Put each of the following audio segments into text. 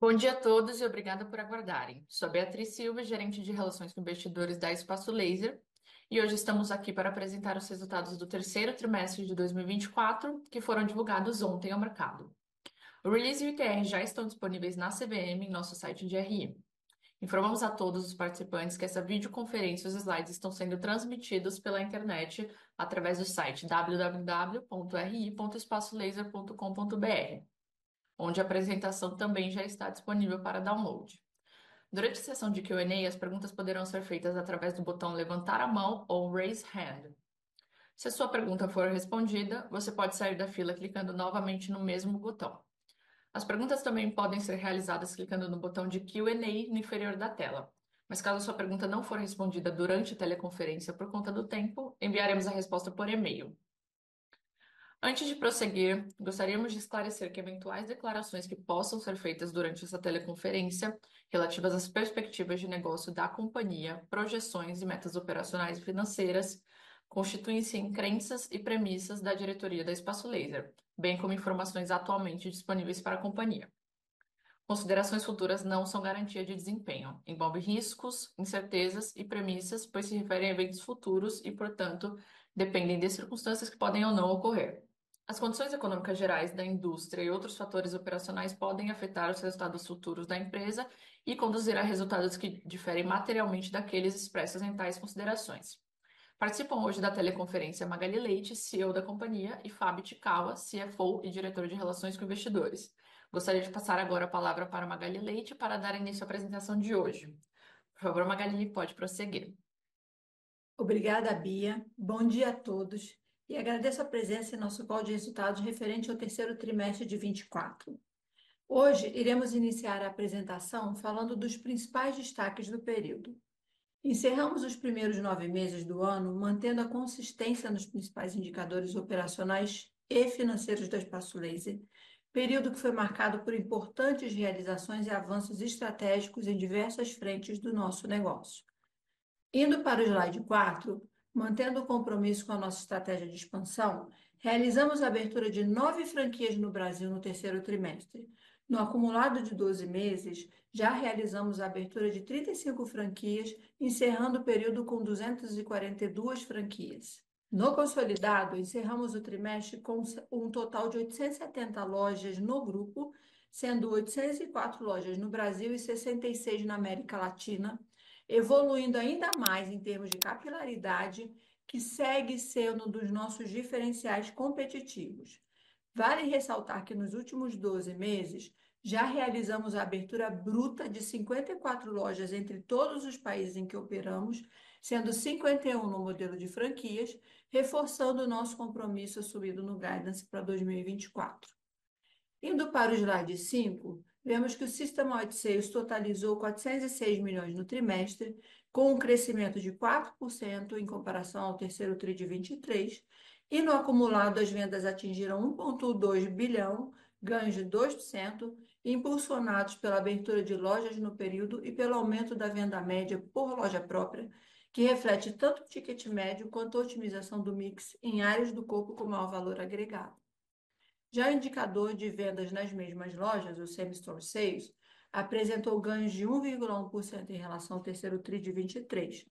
Bom dia a todos e obrigada por aguardarem. Sou Beatriz Silva, gerente de Relações com Investidores da Espaço Laser, e hoje estamos aqui para apresentar os resultados do terceiro trimestre de 2024, que foram divulgados ontem ao mercado. O release e o ITR já estão disponíveis na CVM em nosso site de RI. Informamos a todos os participantes que essa videoconferência e os slides estão sendo transmitidos pela internet através do site www.ri.espacolaser.com.br, onde a apresentação também já está disponível para download. Durante a sessão de Q&A, as perguntas poderão ser feitas através do botão levantar a mão ou raise hand. Se a sua pergunta for respondida, você pode sair da fila clicando novamente no mesmo botão. As perguntas também podem ser realizadas clicando no botão de Q&A no inferior da tela. Mas caso a sua pergunta não for respondida durante a teleconferência por conta do tempo, enviaremos a resposta por e-mail. Antes de prosseguir, gostaríamos de esclarecer que eventuais declarações que possam ser feitas durante essa teleconferência, relativas às perspectivas de negócio da companhia, projeções e metas operacionais e financeiras, constituem-se em crenças e premissas da diretoria da Espaço Laser, bem como informações atualmente disponíveis para a companhia. Considerações futuras não são garantia de desempenho, envolve riscos, incertezas e premissas, pois se referem a eventos futuros e, portanto, dependem de circunstâncias que podem ou não ocorrer. As condições econômicas gerais da indústria e outros fatores operacionais podem afetar os resultados futuros da empresa e conduzir a resultados que diferem materialmente daqueles expressos em tais considerações. Participam hoje da teleconferência Magali Leite, CEO da companhia, e Fábio Tikawa, CFO e diretor de Relações com Investidores. Gostaria de passar agora a palavra para Magali Leite para dar início à apresentação de hoje. Por favor, Magali, pode prosseguir. Obrigada, Bia. Bom dia a todos e agradeço a presença em nosso call de resultados referente ao terceiro trimestre de 24. Hoje iremos iniciar a apresentação falando dos principais destaques do período. Encerramos os primeiros 9 meses do ano mantendo a consistência nos principais indicadores operacionais e financeiros da Espaço Laser, período que foi marcado por importantes realizações e avanços estratégicos em diversas frentes do nosso negócio. Indo para o slide 4, mantendo o compromisso com a nossa estratégia de expansão, realizamos a abertura de 9 franquias no Brasil no terceiro trimestre. No acumulado de 12 meses, já realizamos a abertura de 35 franquias, encerrando o período com 242 franquias. No consolidado, encerramos o trimestre com um total de 870 lojas no grupo, sendo 804 lojas no Brasil e 66 na América Latina, evoluindo ainda mais em termos de capilaridade, que segue sendo um dos nossos diferenciais competitivos. Vale ressaltar que nos últimos 12 meses já realizamos a abertura bruta de 54 lojas entre todos os países em que operamos, sendo 51 no modelo de franquias, reforçando o nosso compromisso assumido no Guidance para 2024. Indo para o slide 5, vemos que o System-Wide Sales totalizou 406 milhões no trimestre, com um crescimento de 4% em comparação ao terceiro TRI de 23, e no acumulado as vendas atingiram 1,2 bilhão, ganhos de 2%, impulsionados pela abertura de lojas no período e pelo aumento da venda média por loja própria, que reflete tanto o ticket médio quanto a otimização do mix em áreas do corpo com maior valor agregado. Já o indicador de vendas nas mesmas lojas, o Same-Store Sales, apresentou ganhos de 1,1% em relação ao terceiro TRI de 23.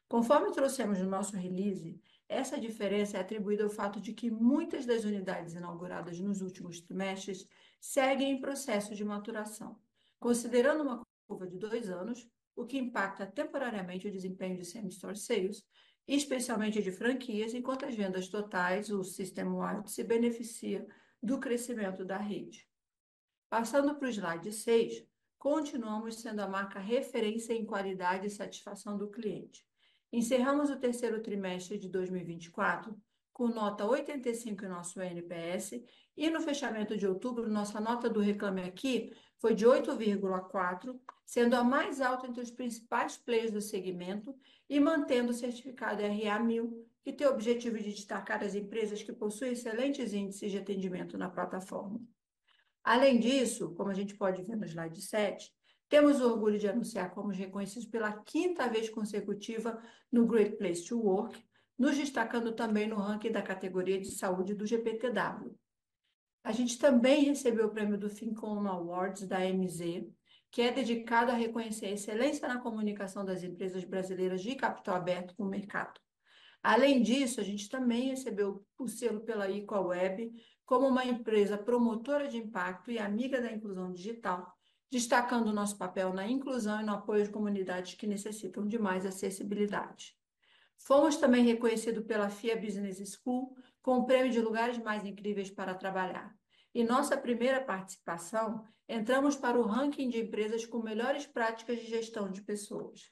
Conforme trouxemos no nosso release, essa diferença é atribuída ao fato de que muitas das unidades inauguradas nos últimos trimestres seguem em processo de maturação, considerando uma curva de 2 anos, o que impacta temporariamente o desempenho de Same-Store Sales, especialmente de franquias, enquanto as vendas totais, o System-Wide, se beneficia do crescimento da rede. Passando para o slide 6, continuamos sendo a marca referência em qualidade e satisfação do cliente. Encerramos o terceiro trimestre de 2024 com nota 85 em nosso NPS e no fechamento de outubro, nossa nota do Reclame Aqui foi de 8,4, sendo a mais alta entre os principais players do segmento e mantendo o certificado RA1000, que tem o objetivo de destacar as empresas que possuem excelentes índices de atendimento na plataforma. Além disso, como a gente pode ver no slide 7, temos o orgulho de anunciar que fomos reconhecidos pela 5ª vez consecutiva no Great Place to Work, nos destacando também no ranking da categoria de saúde do GPTW. A gente também recebeu o prêmio do Fincom Awards da MZ, que é dedicado a reconhecer a excelência na comunicação das empresas brasileiras de capital aberto com o mercado. Além disso, a gente também recebeu o selo pela Equalweb como uma empresa promotora de impacto e amiga da inclusão digital, destacando o nosso papel na inclusão e no apoio de comunidades que necessitam de mais acessibilidade. Fomos também reconhecidos pela FIA Business School com o prêmio de lugares mais incríveis para trabalhar. Em nossa primeira participação, entramos para o ranking de empresas com melhores práticas de gestão de pessoas.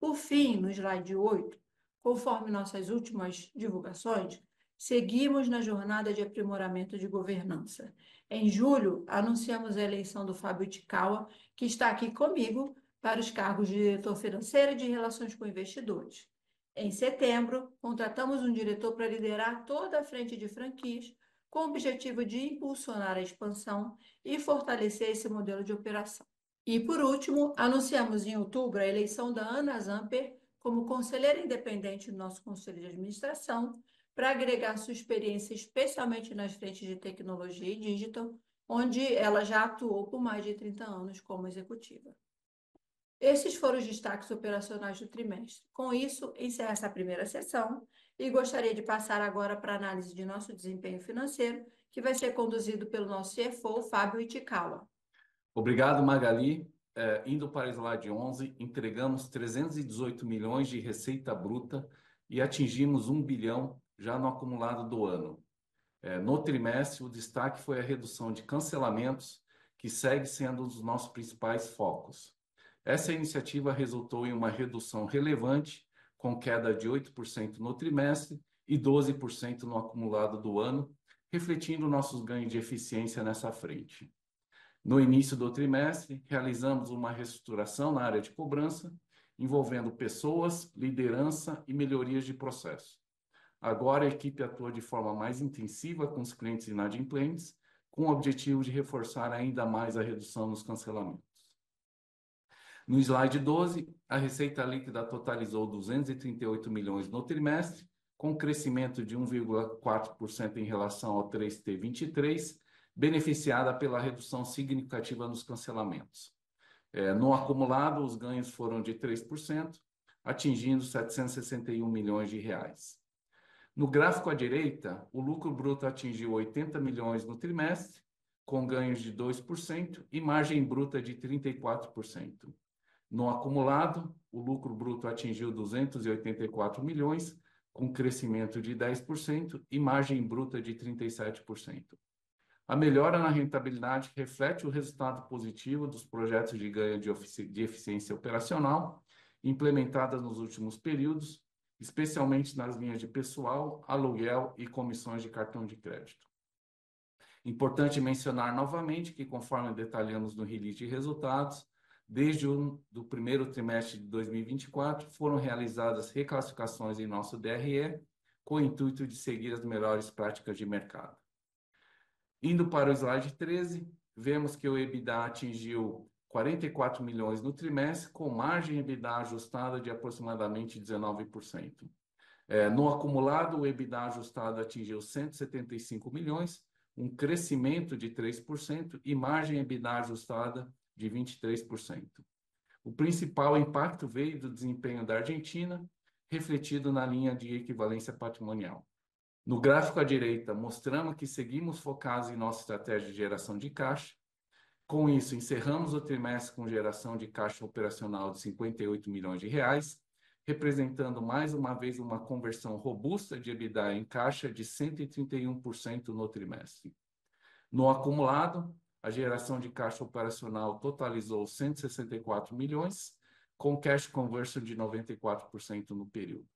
Por fim, no slide 8, conforme nossas últimas divulgações, seguimos na jornada de aprimoramento de governança. Em julho, anunciamos a eleição do Fábio Tikawa, que está aqui comigo para os cargos de diretor financeiro e de relações com investidores. Em setembro, contratamos um diretor para liderar toda a frente de franquias, com o objetivo de impulsionar a expansão e fortalecer esse modelo de operação. E, por último, anunciamos em outubro a eleição da Ana Zamper como conselheira independente do nosso Conselho de Administração, para agregar sua experiência, especialmente nas frentes de tecnologia e digital, onde ela já atuou por mais de 30 anos como executiva. Esses foram os destaques operacionais do trimestre. Com isso, encerra essa primeira sessão e gostaria de passar agora para a análise de nosso desempenho financeiro, que vai ser conduzido pelo nosso CFO, Fábio Ichikawa. Obrigado, Magali. Indo para o slide 11, entregamos 318 milhões de receita bruta e atingimos 1 bilhão já no acumulado do ano. No trimestre, o destaque foi a redução de cancelamentos, que segue sendo um dos nossos principais focos. Essa iniciativa resultou em uma redução relevante, com queda de 8% no trimestre e 12% no acumulado do ano, refletindo nossos ganhos de eficiência nessa frente. No início do trimestre, realizamos uma reestruturação na área de cobrança, envolvendo pessoas, liderança e melhorias de processo. Agora, a equipe atua de forma mais intensiva com os clientes inadimplentes, com o objetivo de reforçar ainda mais a redução nos cancelamentos. No slide 12, a receita líquida totalizou 238 milhões no trimestre, com crescimento de 1,4% em relação ao 3T23, beneficiada pela redução significativa nos cancelamentos. No acumulado, os ganhos foram de 3%, atingindo 761 milhões de reais. No gráfico à direita, o lucro bruto atingiu 80 milhões no trimestre, com ganhos de 2% e margem bruta de 34%. No acumulado, o lucro bruto atingiu 284 milhões, com crescimento de 10% e margem bruta de 37%. A melhora na rentabilidade reflete o resultado positivo dos projetos de ganho de eficiência operacional implementadas nos últimos períodos, especialmente nas linhas de pessoal, aluguel e comissões de cartão de crédito. Importante mencionar novamente que, conforme detalhamos no release de resultados, desde o primeiro trimestre de 2024, foram realizadas reclassificações em nosso DRE, com o intuito de seguir as melhores práticas de mercado. Indo para o slide 13, vemos que o EBITDA atingiu 44 milhões no trimestre, com margem EBITDA ajustada de aproximadamente 19%. No acumulado, o EBITDA ajustado atingiu 175 milhões, um crescimento de 3% e margem EBITDA ajustada de 23%. O principal impacto veio do desempenho da Argentina, refletido na linha de equivalência patrimonial. No gráfico à direita, mostramos que seguimos focados em nossa estratégia de geração de caixa. Com isso, encerramos o trimestre com geração de caixa operacional de 58 milhões de reais, representando mais uma vez uma conversão robusta de EBITDA em caixa de 131% no trimestre. No acumulado, a geração de caixa operacional totalizou 164 milhões, com cash conversion de 94% no período.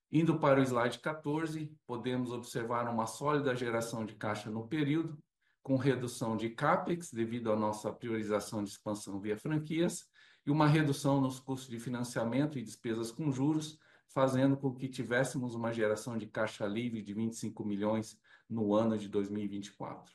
Indo para o slide 14, podemos observar uma sólida geração de caixa no período, com redução de CAPEX devido à nossa priorização de expansão via franquias e uma redução nos custos de financiamento e despesas com juros, fazendo com que tivéssemos uma geração de caixa livre de 25 milhões no ano de 2024.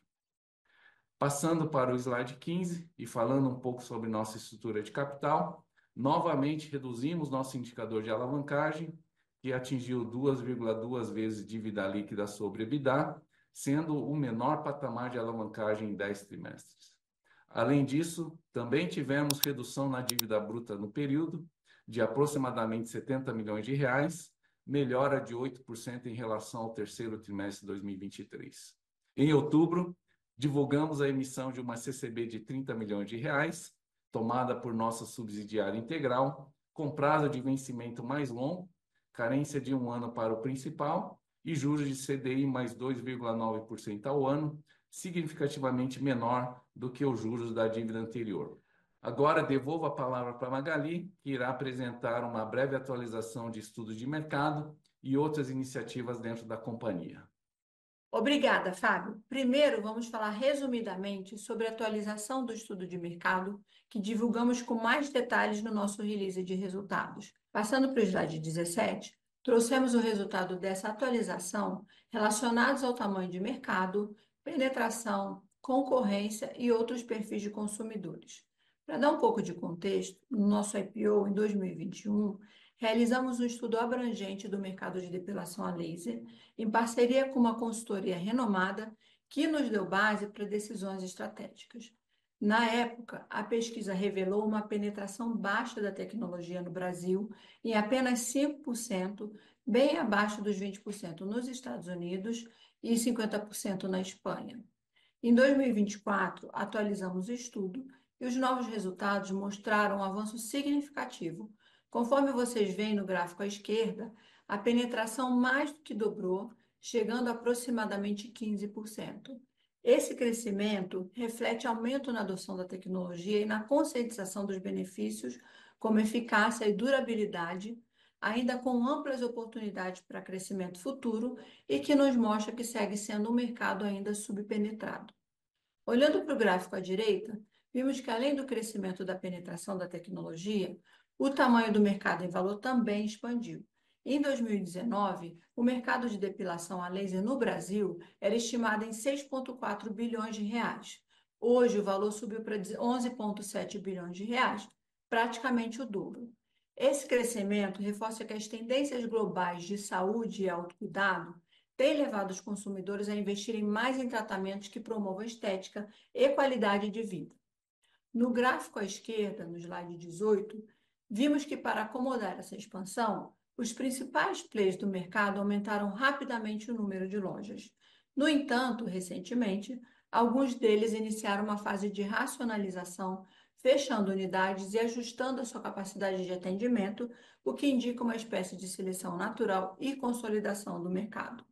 Passando para o slide 15 e falando um pouco sobre nossa estrutura de capital, novamente reduzimos nosso indicador de alavancagem, que atingiu 2,2 vezes dívida líquida sobre EBITDA, sendo o menor patamar de alavancagem em 10 trimestres. Além disso, também tivemos redução na dívida bruta no período, de aproximadamente 70 milhões de reais, melhora de 8% em relação ao terceiro trimestre de 2023. Em outubro, divulgamos a emissão de uma CCB de 30 milhões de reais, tomada por nossa subsidiária integral, com prazo de vencimento mais longo, carência de 1 ano para o principal e juros de CDI mais 2,9% ao ano, significativamente menor do que os juros da dívida anterior. Agora devolvo a palavra para a Magali, que irá apresentar uma breve atualização de estudos de mercado e outras iniciativas dentro da companhia. Obrigada, Fábio. Primeiro, vamos falar resumidamente sobre a atualização do estudo de mercado, que divulgamos com mais detalhes no nosso release de resultados. Passando para o slide 17, trouxemos o resultado dessa atualização relacionados ao tamanho de mercado, penetração, concorrência e outros perfis de consumidores. Para dar um pouco de contexto, no nosso IPO em 2021, realizamos um estudo abrangente do mercado de depilação a laser, em parceria com uma consultoria renomada, que nos deu base para decisões estratégicas. Na época, a pesquisa revelou uma penetração baixa da tecnologia no Brasil, em apenas 5%, bem abaixo dos 20% nos Estados Unidos e 50% na Espanha. Em 2024, atualizamos o estudo e os novos resultados mostraram um avanço significativo. Conforme vocês veem no gráfico à esquerda, a penetração mais do que dobrou, chegando a aproximadamente 15%. Esse crescimento reflete aumento na adoção da tecnologia e na conscientização dos benefícios, como eficácia e durabilidade, ainda com amplas oportunidades para crescimento futuro e que nos mostra que segue sendo um mercado ainda subpenetrado. Olhando para o gráfico à direita, vimos que além do crescimento da penetração da tecnologia, o tamanho do mercado em valor também expandiu. Em 2019, o mercado de depilação a laser no Brasil era estimado em 6,4 bilhões de reais. Hoje, o valor subiu para 11,7 bilhões de reais, praticamente o dobro. Esse crescimento reforça que as tendências globais de saúde e autocuidado têm levado os consumidores a investirem mais em tratamentos que promovam estética e qualidade de vida. No gráfico à esquerda, no slide 18, vimos que para acomodar essa expansão, os principais players do mercado aumentaram rapidamente o número de lojas. No entanto, recentemente, alguns deles iniciaram uma fase de racionalização, fechando unidades e ajustando a sua capacidade de atendimento, o que indica uma espécie de seleção natural e consolidação do mercado.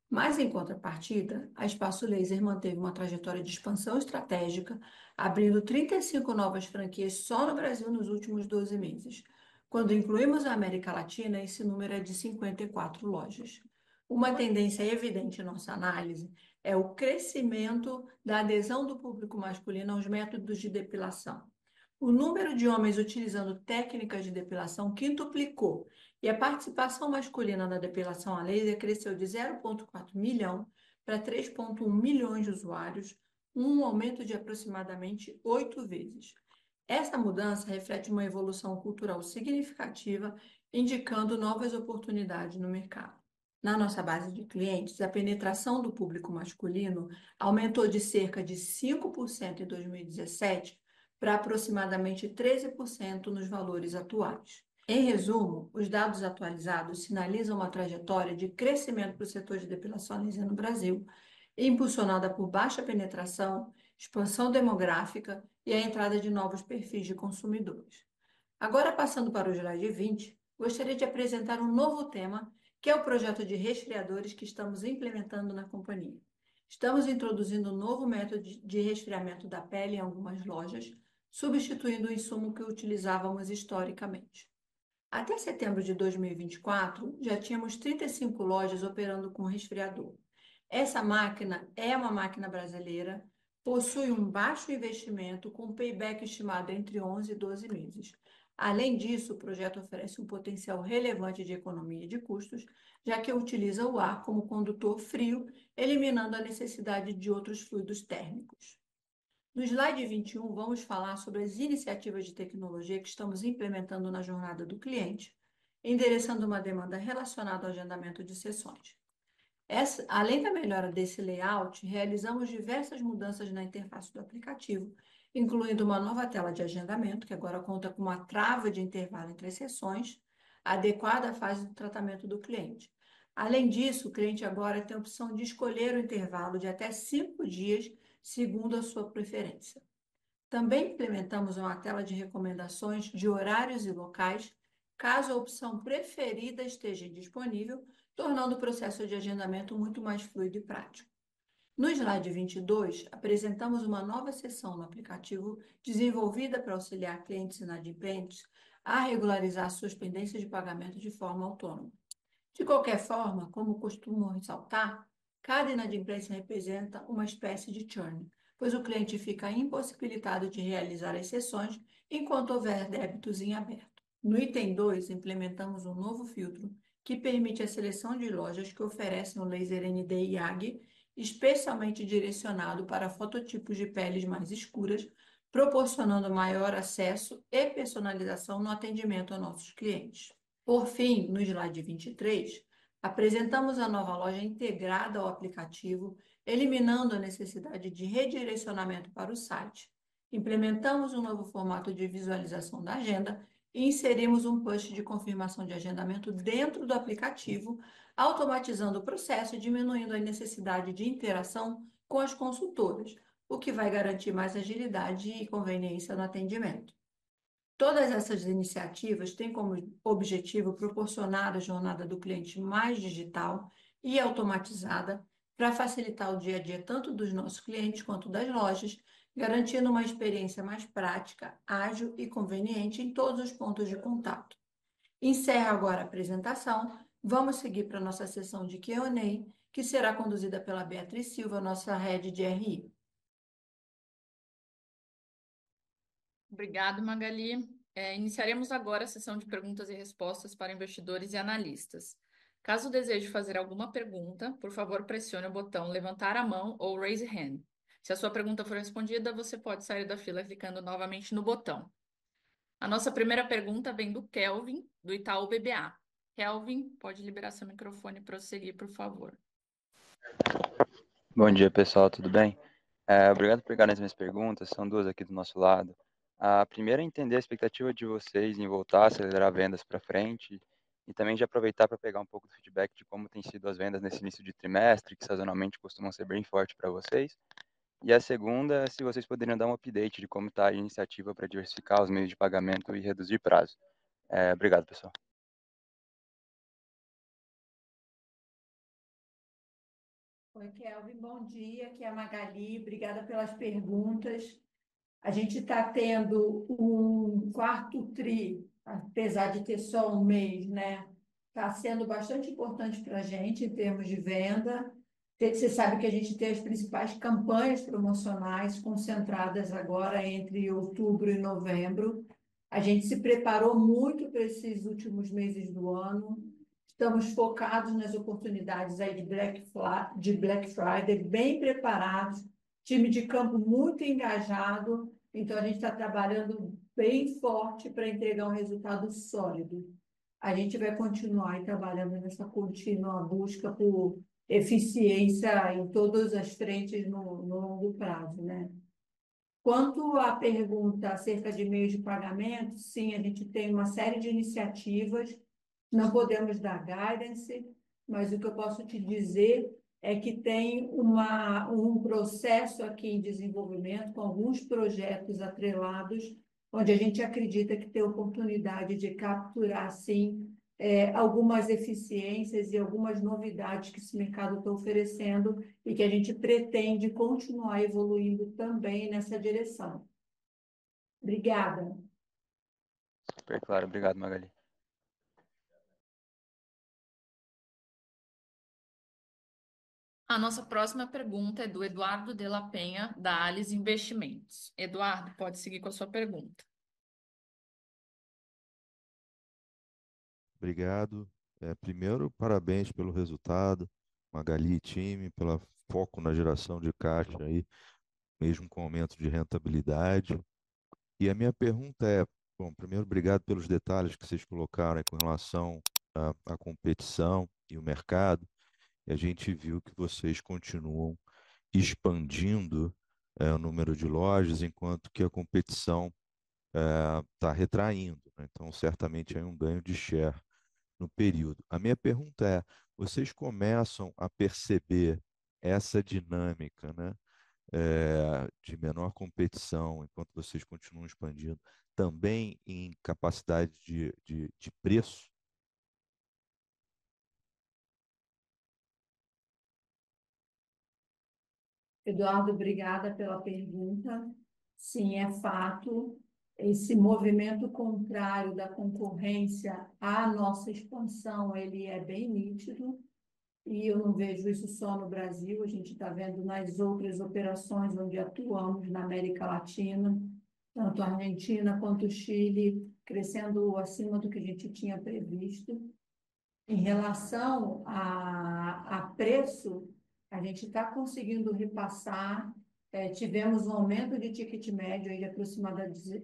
Mas, em contrapartida, a Espaço Laser manteve uma trajetória de expansão estratégica, abrindo 35 novas franquias só no Brasil nos últimos 12 meses. Quando incluímos a América Latina, esse número é de 54 lojas. Uma tendência evidente em nossa análise é o crescimento da adesão do público masculino aos métodos de depilação. O número de homens utilizando técnicas de depilação quintuplicou e a participação masculina na depilação a laser cresceu de 0,4 milhão para 3,1 milhões de usuários, um aumento de aproximadamente 8 vezes. Essa mudança reflete uma evolução cultural significativa, indicando novas oportunidades no mercado. Na nossa base de clientes, a penetração do público masculino aumentou de cerca de 5% em 2017 para aproximadamente 13% nos valores atuais. Em resumo, os dados atualizados sinalizam uma trajetória de crescimento para o setor de depilação laser no Brasil, impulsionada por baixa penetração, expansão demográfica e a entrada de novos perfis de consumidores. Agora, passando para o slide 20, gostaria de apresentar um novo tema, que é o projeto de resfriadores que estamos implementando na companhia. Estamos introduzindo um novo método de resfriamento da pele em algumas lojas, substituindo o insumo que utilizávamos historicamente. Até setembro de 2024, já tínhamos 35 lojas operando com resfriador. Essa máquina é uma máquina brasileira, possui um baixo investimento com payback estimado entre 11 e 12 meses. Além disso, o projeto oferece um potencial relevante de economia de custos, já que utiliza o ar como condutor frio, eliminando a necessidade de outros fluidos térmicos. No slide 21, vamos falar sobre as iniciativas de tecnologia que estamos implementando na jornada do cliente, endereçando uma demanda relacionada ao agendamento de sessões. Além da melhora desse layout, realizamos diversas mudanças na interface do aplicativo, incluindo uma nova tela de agendamento, que agora conta com uma trava de intervalo entre as sessões, adequada à fase do tratamento do cliente. Além disso, o cliente agora tem a opção de escolher o intervalo de até 5 dias, segundo a sua preferência. Também implementamos uma tela de recomendações de horários e locais, caso a opção preferida esteja disponível, tornando o processo de agendamento muito mais fluido e prático. No slide 22, apresentamos uma nova seção no aplicativo desenvolvida para auxiliar clientes inadimplentes a regularizar suas pendências de pagamento de forma autônoma. De qualquer forma, como costumo ressaltar, cada inadimplência representa uma espécie de churn, pois o cliente fica impossibilitado de realizar as sessões enquanto houver débitos em aberto. No item 2, implementamos um novo filtro que permite a seleção de lojas que oferecem o laser ND YAG, especialmente direcionado para fototipos de peles mais escuras, proporcionando maior acesso e personalização no atendimento a nossos clientes. Por fim, no slide 23, apresentamos a nova loja integrada ao aplicativo, eliminando a necessidade de redirecionamento para o site. Implementamos um novo formato de visualização da agenda e inserimos um push de confirmação de agendamento dentro do aplicativo, automatizando o processo e diminuindo a necessidade de interação com as consultoras, o que vai garantir mais agilidade e conveniência no atendimento. Todas essas iniciativas têm como objetivo proporcionar a jornada do cliente mais digital e automatizada para facilitar o dia a dia tanto dos nossos clientes quanto das lojas, garantindo uma experiência mais prática, ágil e conveniente em todos os pontos de contato. Encerro agora a apresentação. Vamos seguir para a nossa sessão de Q&A, que será conduzida pela Beatriz Silva, nossa head de RI. Obrigado, Magali. Iniciaremos agora a sessão de perguntas e respostas para investidores e analistas. Caso deseje fazer alguma pergunta, por favor, pressione o botão levantar a mão ou raise hand. Se a sua pergunta for respondida, você pode sair da fila clicando novamente no botão. A nossa primeira pergunta vem do Kelvin, do Itaú BBA. Kelvin, pode liberar seu microfone e prosseguir, por favor. Bom dia, pessoal, tudo bem? Obrigado por pegarem as minhas perguntas, são duas aqui do nosso lado. A primeira é entender a expectativa de vocês em voltar a acelerar vendas para frente e também de aproveitar para pegar um pouco do feedback de como tem sido as vendas nesse início de trimestre, que sazonalmente costumam ser bem fortes para vocês. E a segunda é se vocês poderiam dar um update de como está a iniciativa para diversificar os meios de pagamento e reduzir prazo. Obrigado, pessoal. Oi, Kelvin, bom dia. Aqui é a Magali, obrigada pelas perguntas. A gente está tendo um quarto tri, apesar de ter só um mês, né? Está sendo bastante importante para a gente em termos de venda. Você sabe que a gente tem as principais campanhas promocionais concentradas agora entre outubro e novembro. A gente se preparou muito para esses últimos meses do ano. Estamos focados nas oportunidades aí de Black Friday, bem preparados, time de campo muito engajado. Então, a gente está trabalhando bem forte para entregar um resultado sólido. A gente vai continuar aí trabalhando nessa contínua busca por eficiência em todas as frentes no longo prazo, né? Quanto à pergunta acerca de meios de pagamento, sim, a gente tem uma série de iniciativas, não podemos dar guidance, mas o que eu posso te dizer é que tem um processo aqui em desenvolvimento, com alguns projetos atrelados, onde a gente acredita que tem oportunidade de capturar, sim, algumas eficiências e algumas novidades que esse mercado está oferecendo e que a gente pretende continuar evoluindo também nessa direção. Obrigada. Super claro, obrigado, Magali. A nossa próxima pergunta é do Eduardo de la Penha, da Alice Investimentos. Eduardo, pode seguir com a sua pergunta. Obrigado. Primeiro, parabéns pelo resultado, Magali e time, pelo foco na geração de caixa aí, mesmo com aumento de rentabilidade. E a minha pergunta é, bom, primeiro, obrigado pelos detalhes que vocês colocaram aí com relação à competição e o mercado. e a gente viu que vocês continuam expandindo o número de lojas, enquanto que a competição está retraindo, né? Então, certamente é um ganho de share no período. A minha pergunta é: vocês começam a perceber essa dinâmica, né, de menor competição, enquanto vocês continuam expandindo, também em capacidade de preço? Eduardo, obrigada pela pergunta. Sim, é fato. Esse movimento contrário da concorrência à nossa expansão, ele é bem nítido. E eu não vejo isso só no Brasil, a gente está vendo nas outras operações onde atuamos na América Latina, tanto a Argentina quanto o Chile, crescendo acima do que a gente tinha previsto. Em relação a preço, a gente está conseguindo repassar. Tivemos um aumento de ticket médio aí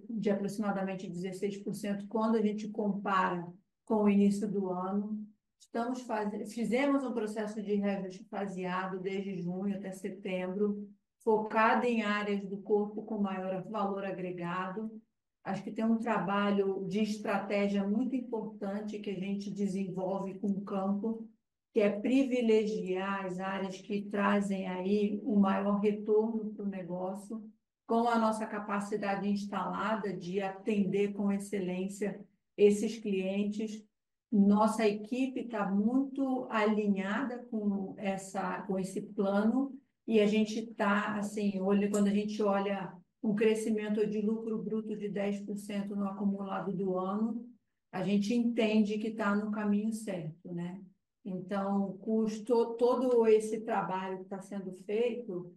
de aproximadamente 16% quando a gente compara com o início do ano. Fizemos um processo de reajuste faseado desde junho até setembro, focado em áreas do corpo com maior valor agregado. Acho que tem um trabalho de estratégia muito importante que a gente desenvolve com o campo, que é privilegiar as áreas que trazem aí um maior retorno para o negócio, com a nossa capacidade instalada de atender com excelência esses clientes. Nossa equipe está muito alinhada com esse plano e a gente está, assim, quando a gente olha um crescimento de lucro bruto de 10% no acumulado do ano, a gente entende que está no caminho certo, né? Então, todo esse trabalho que está sendo feito,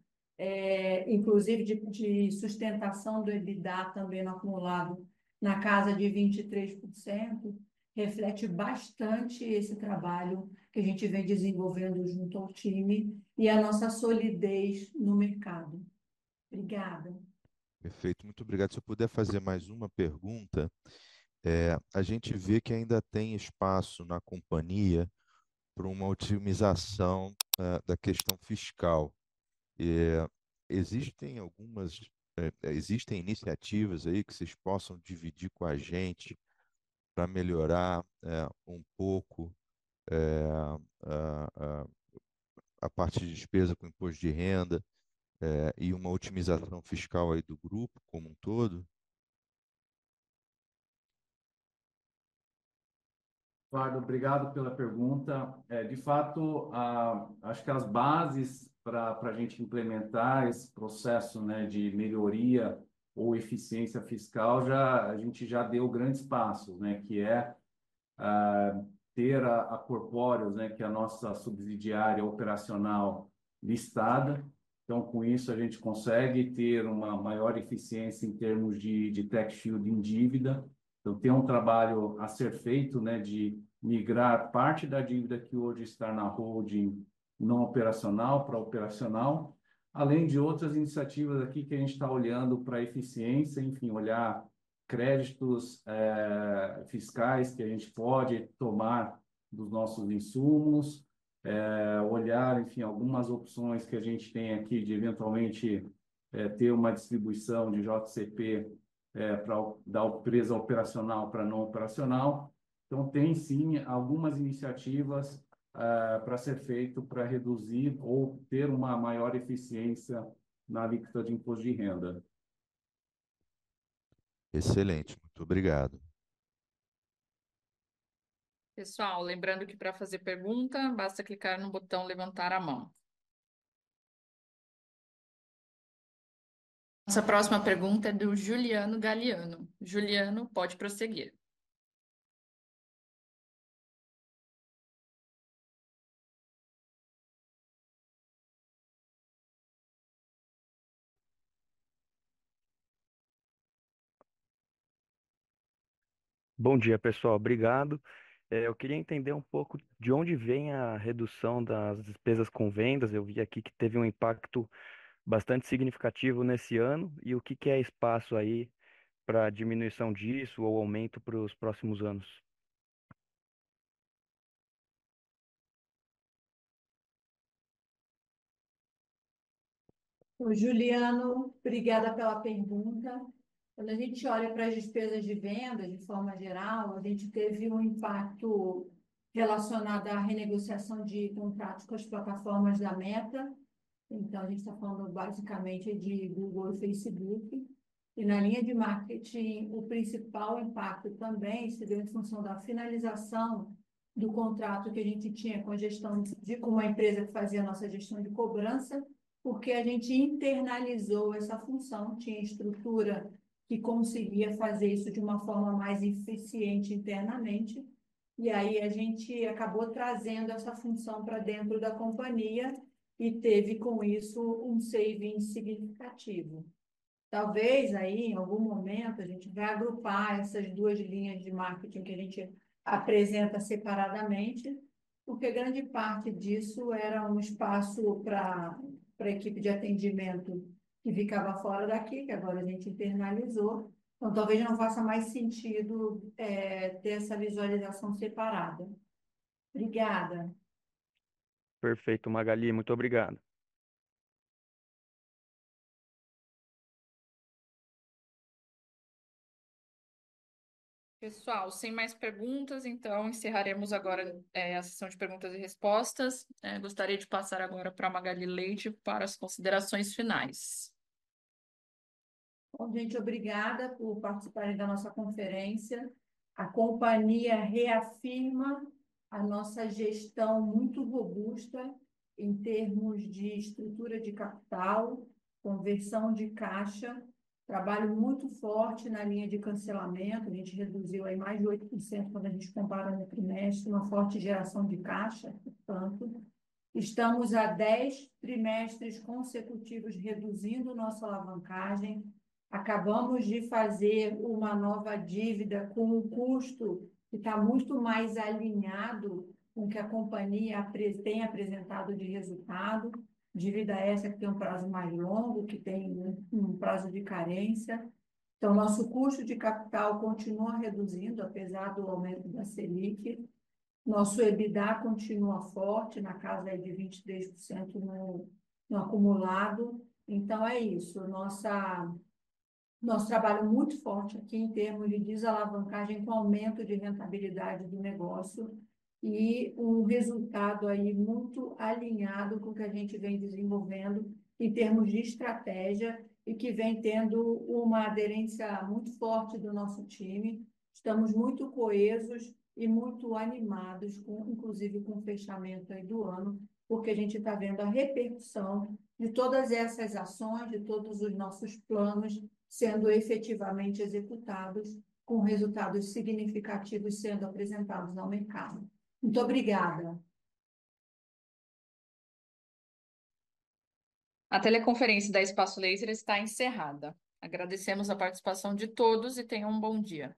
inclusive de sustentação do EBITDA também no acumulado na casa de 23%, reflete bastante esse trabalho que a gente vem desenvolvendo junto ao time e a nossa solidez no mercado. Obrigada. Perfeito, muito obrigado. Se eu puder fazer mais uma pergunta, a gente vê que ainda tem espaço na companhia para uma otimização da questão fiscal. É, existem iniciativas aí que vocês possam dividir com a gente para melhorar um pouco é, a, a parte de despesa com imposto de renda e uma otimização fiscal aí do grupo como um todo? Eduardo, obrigado pela pergunta. De fato, acho que as bases para a gente implementar esse processo, né, de melhoria ou eficiência fiscal, a gente já deu grandes passos, né, que é ter a Corpóreos, né, que é a nossa subsidiária operacional listada. Então, com isso, a gente consegue ter uma maior eficiência em termos de tax shield em dívida. Então, tem um trabalho a ser feito, né, de migrar parte da dívida que hoje está na holding não operacional para operacional, além de outras iniciativas aqui que a gente está olhando para eficiência, enfim, olhar créditos fiscais que a gente pode tomar dos nossos insumos, olhar, enfim, algumas opções que a gente tem aqui de eventualmente ter uma distribuição de JCP da empresa operacional para não operacional. Então, tem sim algumas iniciativas para ser feito para reduzir ou ter uma maior eficiência na alíquota de imposto de renda. Excelente, muito obrigado. Pessoal, lembrando que para fazer pergunta, basta clicar no botão levantar a mão. Nossa próxima pergunta é do Juliano Galiano. Juliano, pode prosseguir. Bom dia, pessoal. Obrigado. Eu queria entender um pouco de onde vem a redução das despesas com vendas. Eu vi aqui que teve um impacto bastante significativo nesse ano e o que que é espaço aí para diminuição disso ou aumento para os próximos anos. O Juliano, obrigada pela pergunta. Quando a gente olha para as despesas de venda, de forma geral, a gente teve um impacto relacionado à renegociação de contratos com as plataformas da Meta. Então, a gente está falando basicamente de Google e Facebook. E na linha de marketing, o principal impacto também se deu em função da finalização do contrato que a gente tinha com a gestão com uma empresa que fazia a nossa gestão de cobrança, porque a gente internalizou essa função, tinha estrutura que conseguia fazer isso de uma forma mais eficiente internamente, e aí a gente acabou trazendo essa função para dentro da companhia e teve com isso um saving significativo. Talvez aí, em algum momento, a gente vai agrupar essas duas linhas de marketing que a gente apresenta separadamente, porque grande parte disso era um espaço para a equipe de atendimento que ficava fora daqui, que agora a gente internalizou. Então, talvez não faça mais sentido ter essa visualização separada. Obrigada. Perfeito, Magali, muito obrigado. Pessoal, sem mais perguntas, então encerraremos agora a sessão de perguntas e respostas. Gostaria de passar agora para a Magali Leite para as considerações finais. Bom, gente, obrigada por participarem da nossa conferência. A companhia reafirma a nossa gestão muito robusta em termos de estrutura de capital, conversão de caixa, trabalho muito forte na linha de cancelamento, a gente reduziu aí mais de 8% quando a gente compara no trimestre, uma forte geração de caixa, portanto. Estamos há 10 trimestres consecutivos reduzindo nossa alavancagem. Acabamos de fazer uma nova dívida com um custo que está muito mais alinhado com o que a companhia tem apresentado de resultado. Dívida essa que tem um prazo mais longo, que tem um prazo de carência. Então, nosso custo de capital continua reduzindo, apesar do aumento da Selic. Nosso EBITDA continua forte, na casa aí de 23% no acumulado. Então, é isso. Nosso trabalho muito forte aqui em termos de desalavancagem com aumento de rentabilidade do negócio e um resultado aí muito alinhado com o que a gente vem desenvolvendo em termos de estratégia e que vem tendo uma aderência muito forte do nosso time. Estamos muito coesos e muito animados, inclusive com o fechamento aí do ano, porque a gente está vendo a repercussão de todas essas ações, de todos os nossos planos sendo efetivamente executados, com resultados significativos sendo apresentados ao mercado. Muito obrigada. A teleconferência da Espaço Laser está encerrada. Agradecemos a participação de todos e tenham um bom dia.